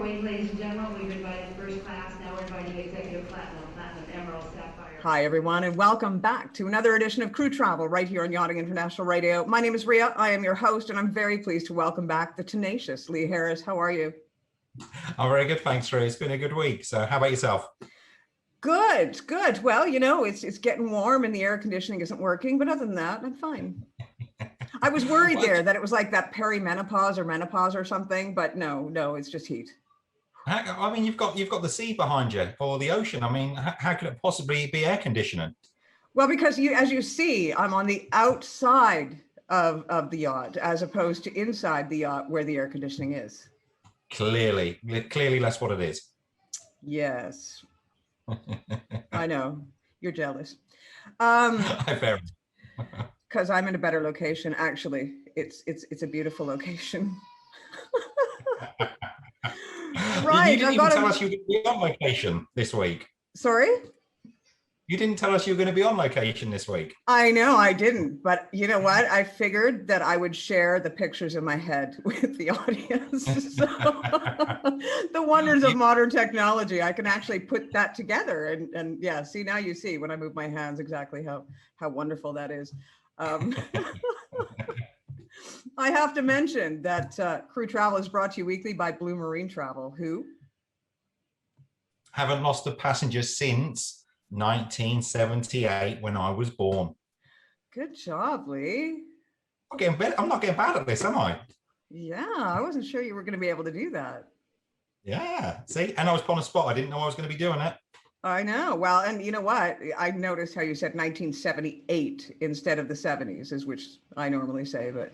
Airways, ladies and gentlemen. We've invited first class, now we're inviting executive platinum, emerald, sapphire. Hi, everyone, and welcome back to another edition of Crew Travel right here on Yachting International Radio. My name is Ria. I am your host, and I'm very pleased to welcome back the tenacious Lee Harris. How are you? I'm very good, thanks, Ria. It's been a good week. So how about yourself? Good, good. Well, you know, it's getting warm and the air conditioning isn't working, but other than that, I'm fine. I was worried there that it was like that perimenopause or menopause or something, but no, it's just heat. I mean, you've got the sea behind you or the ocean. I mean, how could it possibly be air conditioning? Well, because as you see, I'm on the outside of the yacht as opposed to inside the yacht where the air conditioning is. Clearly that's what it is. Yes. I know. You're jealous. Fair. Because I'm in a better location. Actually, it's a beautiful location. Right. You didn't even tell us you were going to be on location this week. Sorry? You didn't tell us you were going to be on location this week. I know I didn't, but you know what? I figured that I would share the pictures in my head with the audience. So, the wonders of modern technology, I can actually put that together. And yeah, see, now you see when I move my hands exactly how wonderful that is. I have to mention that Crew Travel is brought to you weekly by Blue Marine Travel, who haven't lost a passenger since 1978 when I was born. Good job, Lee. I'm not getting bad at this, am I? Yeah, I wasn't sure you were going to be able to do that. Yeah, see, and I was put on a spot. I didn't know I was going to be doing it. I know. Well, and you know what? I noticed how you said 1978 instead of the 70s, is which I normally say, but.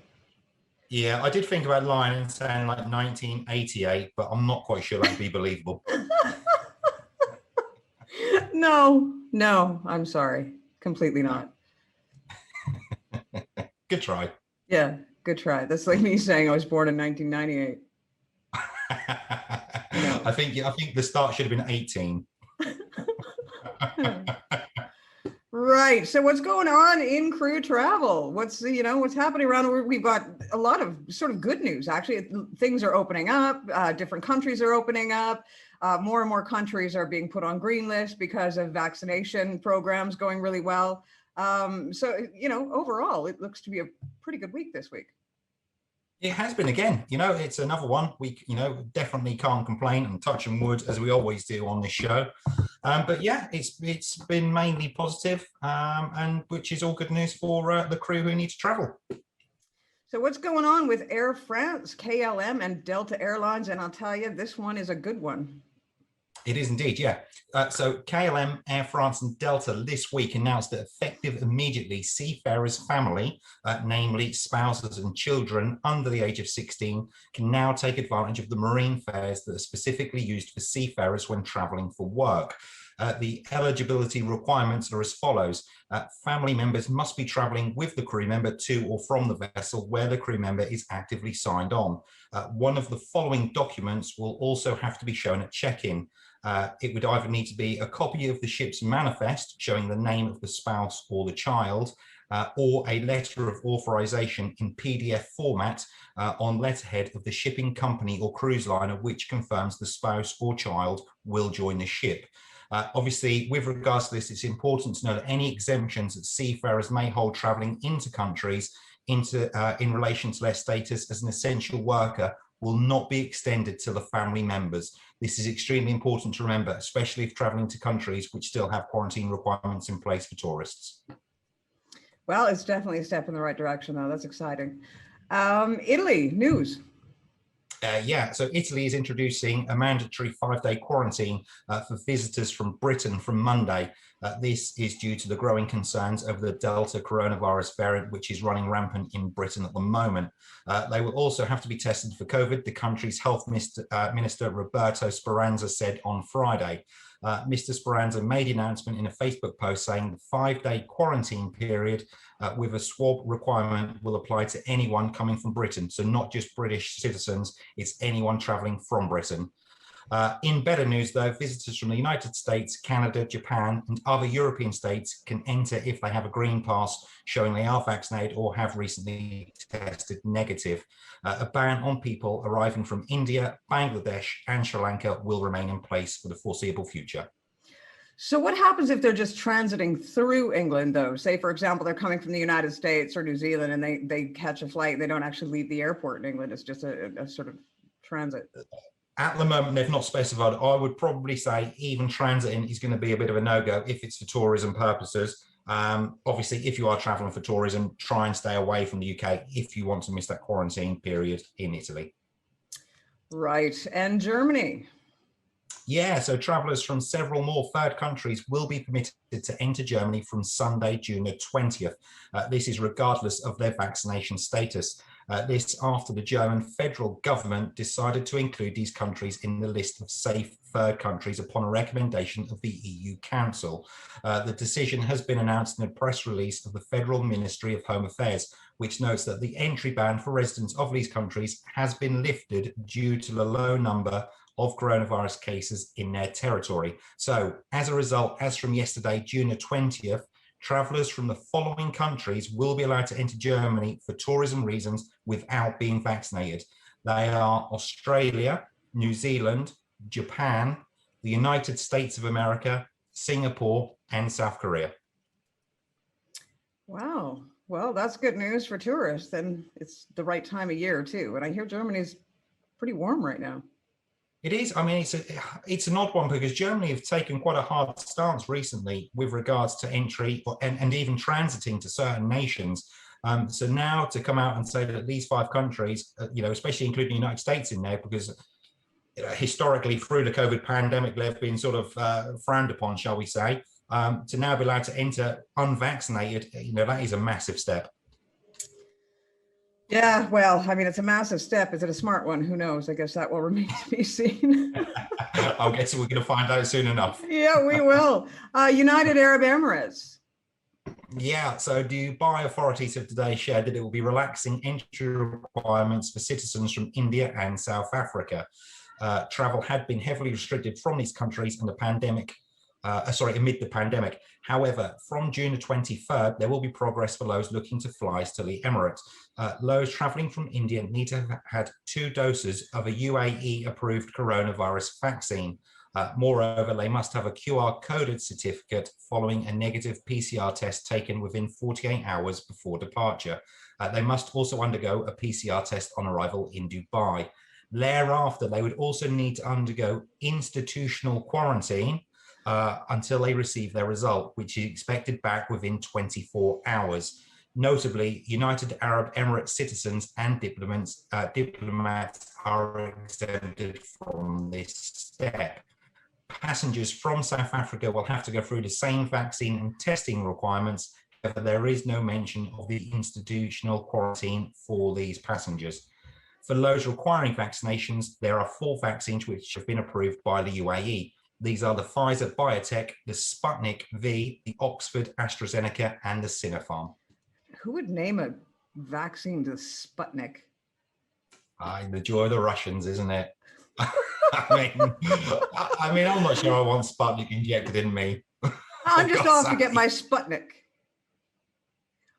Yeah, I did think about lying and saying like 1988, but I'm not quite sure that'd be believable. No, I'm sorry. Completely not. Good try. Yeah, good try. That's like me saying I was born in 1998. No. I think the start should have been 18. Right. So what's going on in Crew Travel? What's happening around? We've got a lot of sort of good news. Actually, things are opening up. Different countries are opening up. More and more countries are being put on green lists because of vaccination programs going really well. So, overall, it looks to be a pretty good week this week. It has been again. It's another one. We, definitely can't complain and touch on wood as we always do on this show. But yeah, it's been mainly positive, and which is all good news for the crew who need to travel. So what's going on with Air France, KLM, and Delta Airlines? And I'll tell you, this one is a good one. It is indeed, yeah. So KLM, Air France and Delta this week announced that effective immediately, seafarers' family, namely spouses and children under the age of 16, can now take advantage of the marine fares that are specifically used for seafarers when travelling for work. The eligibility requirements are as follows. Family members must be travelling with the crew member to or from the vessel where the crew member is actively signed on. One of the following documents will also have to be shown at check-in. It would either need to be a copy of the ship's manifest showing the name of the spouse or the child, or a letter of authorization in PDF format on letterhead of the shipping company or cruise liner which confirms the spouse or child will join the ship. Obviously, with regards to this, it's important to know that any exemptions that seafarers may hold travelling into countries in relation to their status as an essential worker will not be extended to the family members. This is extremely important to remember, especially if travelling to countries which still have quarantine requirements in place for tourists. Well, it's definitely a step in the right direction, though. That's exciting. Italy, news. Yeah, so Italy is introducing a mandatory 5-day quarantine for visitors from Britain from Monday. This is due to the growing concerns over the Delta coronavirus variant, which is running rampant in Britain at the moment. They will also have to be tested for COVID, the country's health minister, Roberto Speranza, said on Friday. Mr. Speranza made the announcement in a Facebook post saying the 5-day quarantine period with a swab requirement will apply to anyone coming from Britain. So not just British citizens, it's anyone travelling from Britain. In better news, though, visitors from the United States, Canada, Japan, and other European states can enter if they have a green pass showing they are vaccinated or have recently tested negative. A ban on people arriving from India, Bangladesh, and Sri Lanka will remain in place for the foreseeable future. So what happens if they're just transiting through England, though? Say, for example, they're coming from the United States or New Zealand and they catch a flight. They don't actually leave the airport in England. It's just a sort of transit. At the moment, they've not specified. I would probably say even transiting is going to be a bit of a no-go if it's for tourism purposes. Obviously, if you are traveling for tourism, try and stay away from the UK if you want to miss that quarantine period in Italy. Right. And Germany. Yeah, so travellers from several more third countries will be permitted to enter Germany from Sunday, June the 20th. This is regardless of their vaccination status. This after the German federal government decided to include these countries in the list of safe third countries upon a recommendation of the EU Council. The decision has been announced in a press release of the Federal Ministry of Home Affairs, which notes that the entry ban for residents of these countries has been lifted due to the low number of coronavirus cases in their territory. So as a result, as from yesterday, June the 20th, travellers from the following countries will be allowed to enter Germany for tourism reasons without being vaccinated. They are Australia, New Zealand, Japan, the United States of America, Singapore, and South Korea. Wow. Well, that's good news for tourists. And it's the right time of year too. And I hear Germany's pretty warm right now. It is. I mean, it's an odd one because Germany have taken quite a hard stance recently with regards to entry and even transiting to certain nations. So now to come out and say that these 5 countries, especially including the United States in there, because historically through the COVID pandemic, they've been sort of frowned upon, shall we say, to now be allowed to enter unvaccinated, that is a massive step. Yeah, well, I mean, it's a massive step. Is it a smart one? Who knows? I guess that will remain to be seen. I guess we're going to find out soon enough. Yeah, we will. United Arab Emirates. Yeah, so Dubai authorities have today shared that it will be relaxing entry requirements for citizens from India and South Africa. Travel had been heavily restricted from these countries in the pandemic. Amid the pandemic. However, from June the 23rd, there will be progress for those looking to fly to the Emirates. Those traveling from India need to have had 2 doses of a UAE-approved coronavirus vaccine. Moreover, they must have a QR-coded certificate following a negative PCR test taken within 48 hours before departure. They must also undergo a PCR test on arrival in Dubai. Thereafter, they would also need to undergo institutional quarantine until they receive their result, which is expected back within 24 hours. Notably, United Arab Emirates citizens and diplomats are exempted from this step. Passengers from South Africa will have to go through the same vaccine and testing requirements, however, there is no mention of the institutional quarantine for these passengers. For those requiring vaccinations, there are 4 vaccines which have been approved by the UAE. These are the Pfizer BioNTech, the Sputnik V, the Oxford AstraZeneca, and the Sinopharm. Who would name a vaccine to Sputnik? The joy of the Russians, isn't it? I mean, I'm not sure I want Sputnik injected in me. I'm just off to get my Sputnik.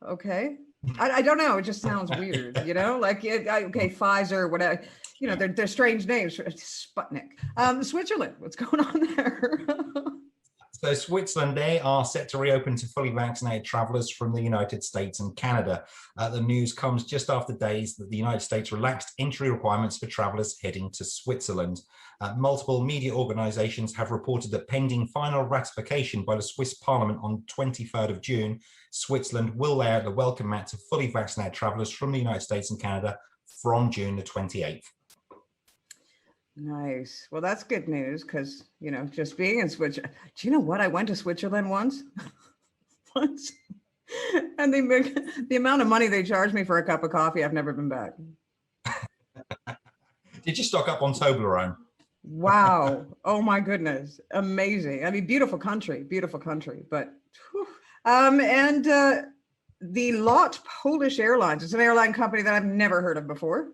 Okay. I don't know. It just sounds weird, okay, Pfizer, whatever. They're strange names. Sputnik. Switzerland, what's going on there? So Switzerland, they are set to reopen to fully vaccinated travellers from the United States and Canada. The news comes just after days that the United States relaxed entry requirements for travellers heading to Switzerland. Multiple media organisations have reported that pending final ratification by the Swiss Parliament on 23rd of June, Switzerland will lay out the welcome mat to fully vaccinated travellers from the United States and Canada from June the 28th. Nice. Well, that's good news because, just being in Switzerland. Do you know what? I went to Switzerland once. And the amount of money they charged me for a cup of coffee, I've never been back. Did you stock up on Toblerone? Wow. Oh, my goodness. Amazing. I mean, beautiful country, but whew. The Lot Polish Airlines. It's an airline company that I've never heard of before.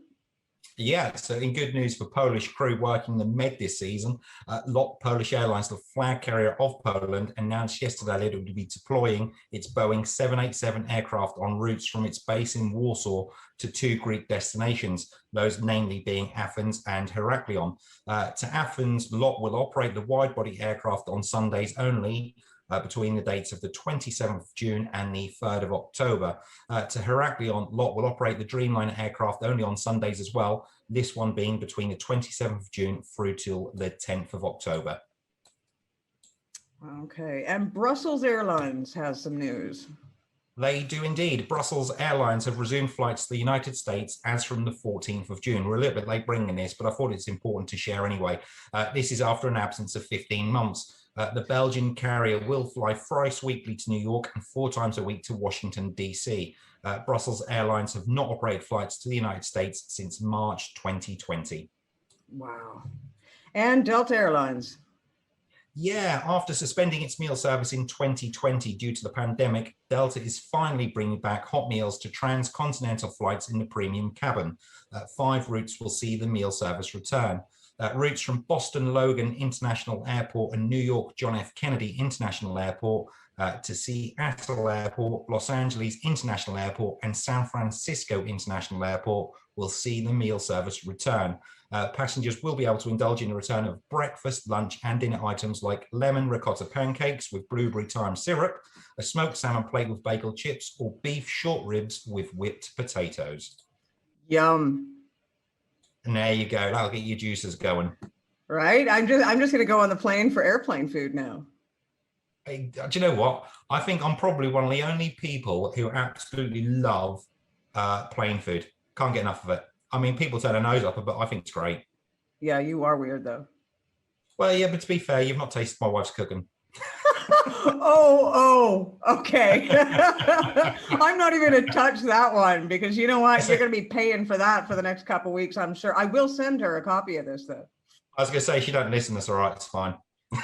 Yeah, so in good news for Polish crew working the Med this season, Lot Polish Airlines, the flag carrier of Poland, announced yesterday that it would be deploying its Boeing 787 aircraft on routes from its base in Warsaw to 2 Greek destinations, those namely being Athens and Heraklion. To Athens, Lot will operate the wide-body aircraft on Sundays only, between the dates of the 27th of June and the 3rd of October. To Heraklion, Lot will operate the Dreamliner aircraft only on Sundays as well, this one being between the 27th of June through till the 10th of October. Okay, and Brussels Airlines has some news. They do indeed. Brussels Airlines have resumed flights to the United States as from the 14th of June. We're a little bit late bringing this, but I thought it's important to share anyway. This is after an absence of 15 months. The Belgian carrier will fly thrice weekly to New York and 4 times a week to Washington, D.C. Brussels Airlines have not operated flights to the United States since March 2020. Wow. And Delta Airlines. Yeah, after suspending its meal service in 2020 due to the pandemic, Delta is finally bringing back hot meals to transcontinental flights in the premium cabin. 5 routes will see the meal service return. Routes from Boston Logan International Airport and New York John F. Kennedy International Airport to Seattle Airport, Los Angeles International Airport, and San Francisco International Airport will see the meal service return. Passengers will be able to indulge in the return of breakfast, lunch, and dinner items like lemon ricotta pancakes with blueberry thyme syrup, a smoked salmon plate with bagel chips, or beef short ribs with whipped potatoes. Yum. And there you go. That'll get your juices going. Right? I'm just going to go on the plane for airplane food now. Hey, do you know what? I think I'm probably one of the only people who absolutely love plane food. Can't get enough of it. I mean, people turn their nose up, but I think it's great. Yeah, you are weird though. Well, yeah, but to be fair, you've not tasted my wife's cooking. Okay. I'm not even going to touch that one because you know what? You're going to be paying for that for the next couple of weeks, I'm sure. I will send her a copy of this though. I was going to say, she don't listen, that's all right, it's fine.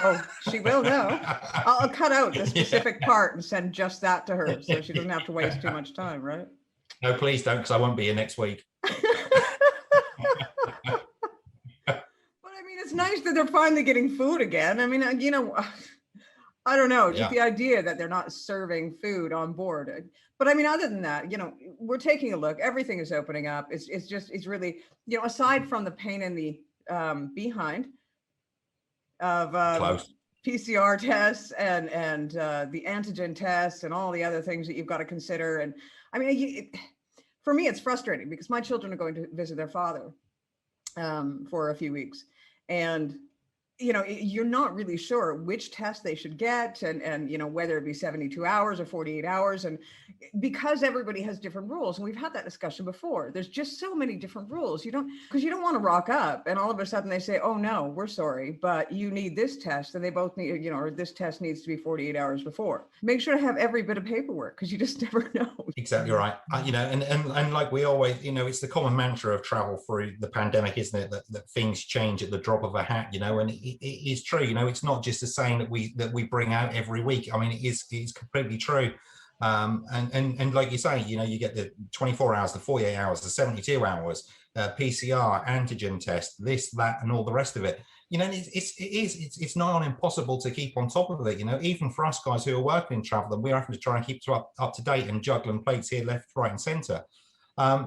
Oh, she will now. I'll cut out the specific part and send just that to her so she doesn't have to waste too much time, right? No, please don't, because I won't be here next week. But I mean, it's nice that they're finally getting food again. I mean, you know, I don't know, just the idea that they're not serving food on board. But I mean, other than that, you know, we're taking a look. Everything is opening up. It's really, you know, aside from the pain in the behind of PCR tests and the antigen tests and all the other things that you've got to consider. And I mean, for me, it's frustrating because my children are going to visit their father for a few weeks. And you know, you're not really sure which test they should get and you know, whether it be 72 hours or 48 hours. And because everybody has different rules, and we've had that discussion before, there's just so many different rules. Because you don't want to rock up and all of a sudden they say, oh no, we're sorry, but you need this test. And they both need, you know, or this test needs to be 48 hours before. Make sure to have every bit of paperwork because you just never know. Exactly right. You know, and like we always, you know, it's the common mantra of travel through the pandemic, isn't it? That things change at the drop of a hat, you know, and it is true. You know, it's not just a saying that we bring out every week. I mean, it's completely true. And like you say, you know, you get the 24 hours, the 48 hours, the 72 hours, PCR, antigen test, this, that, and all the rest of it. You know, it's not impossible to keep on top of it. You know, even for us guys who are working in travel, and we're having to try and keep up to date and juggling plates here, left, right, and centre.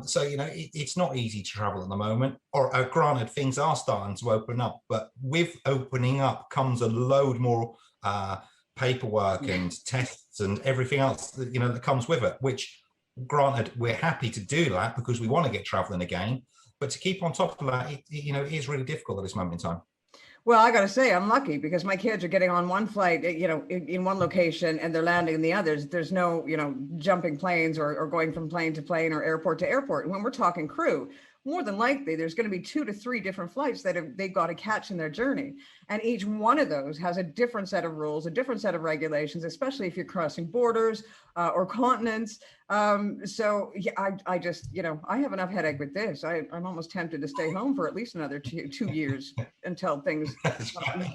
So, you know, it's not easy to travel at the moment, or granted, things are starting to open up, but with opening up comes a load more paperwork and tests and everything else that, you know, that comes with it, which granted, we're happy to do that because we want to get traveling again, but to keep on top of that, you know, it is really difficult at this moment in time. Well, I got to say, I'm lucky because my kids are getting on one flight, you know, in one location and they're landing in the others. There's no, you know, jumping planes or going from plane to plane or airport to airport. When we're talking crew, more than likely, there's going to be 2 to 3 different flights that they've got to catch in their journey. And each one of those has a different set of rules, a different set of regulations, especially if you're crossing borders or continents. So yeah, I just, you know, I have enough headache with this. I'm almost tempted to stay home for at least another 2 years until things.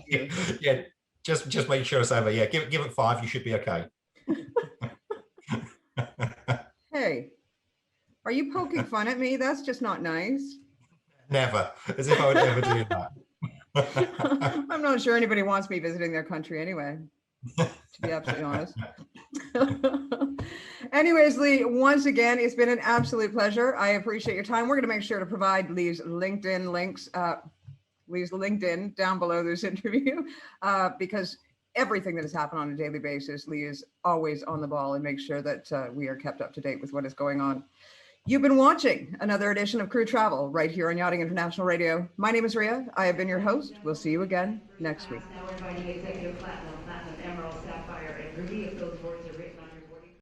Yeah, just make sure it's over. Yeah, give it 5. You should be okay. Hey. Are you poking fun at me? That's just not nice. Never, as if I would ever do that. I'm not sure anybody wants me visiting their country anyway, to be absolutely honest. Anyways, Lee, once again, it's been an absolute pleasure. I appreciate your time. We're going to make sure to provide Lee's LinkedIn links, Lee's LinkedIn down below this interview, because everything that has happened on a daily basis, Lee is always on the ball and makes sure that we are kept up to date with what is going on. You've been watching another edition of Crew Travel right here on Yachting International Radio. My name is Ria. I have been your host. We'll see you again next week. Now we're inviting Executive Platinum, Platinum, Emerald, Sapphire, and Ruby if those boards are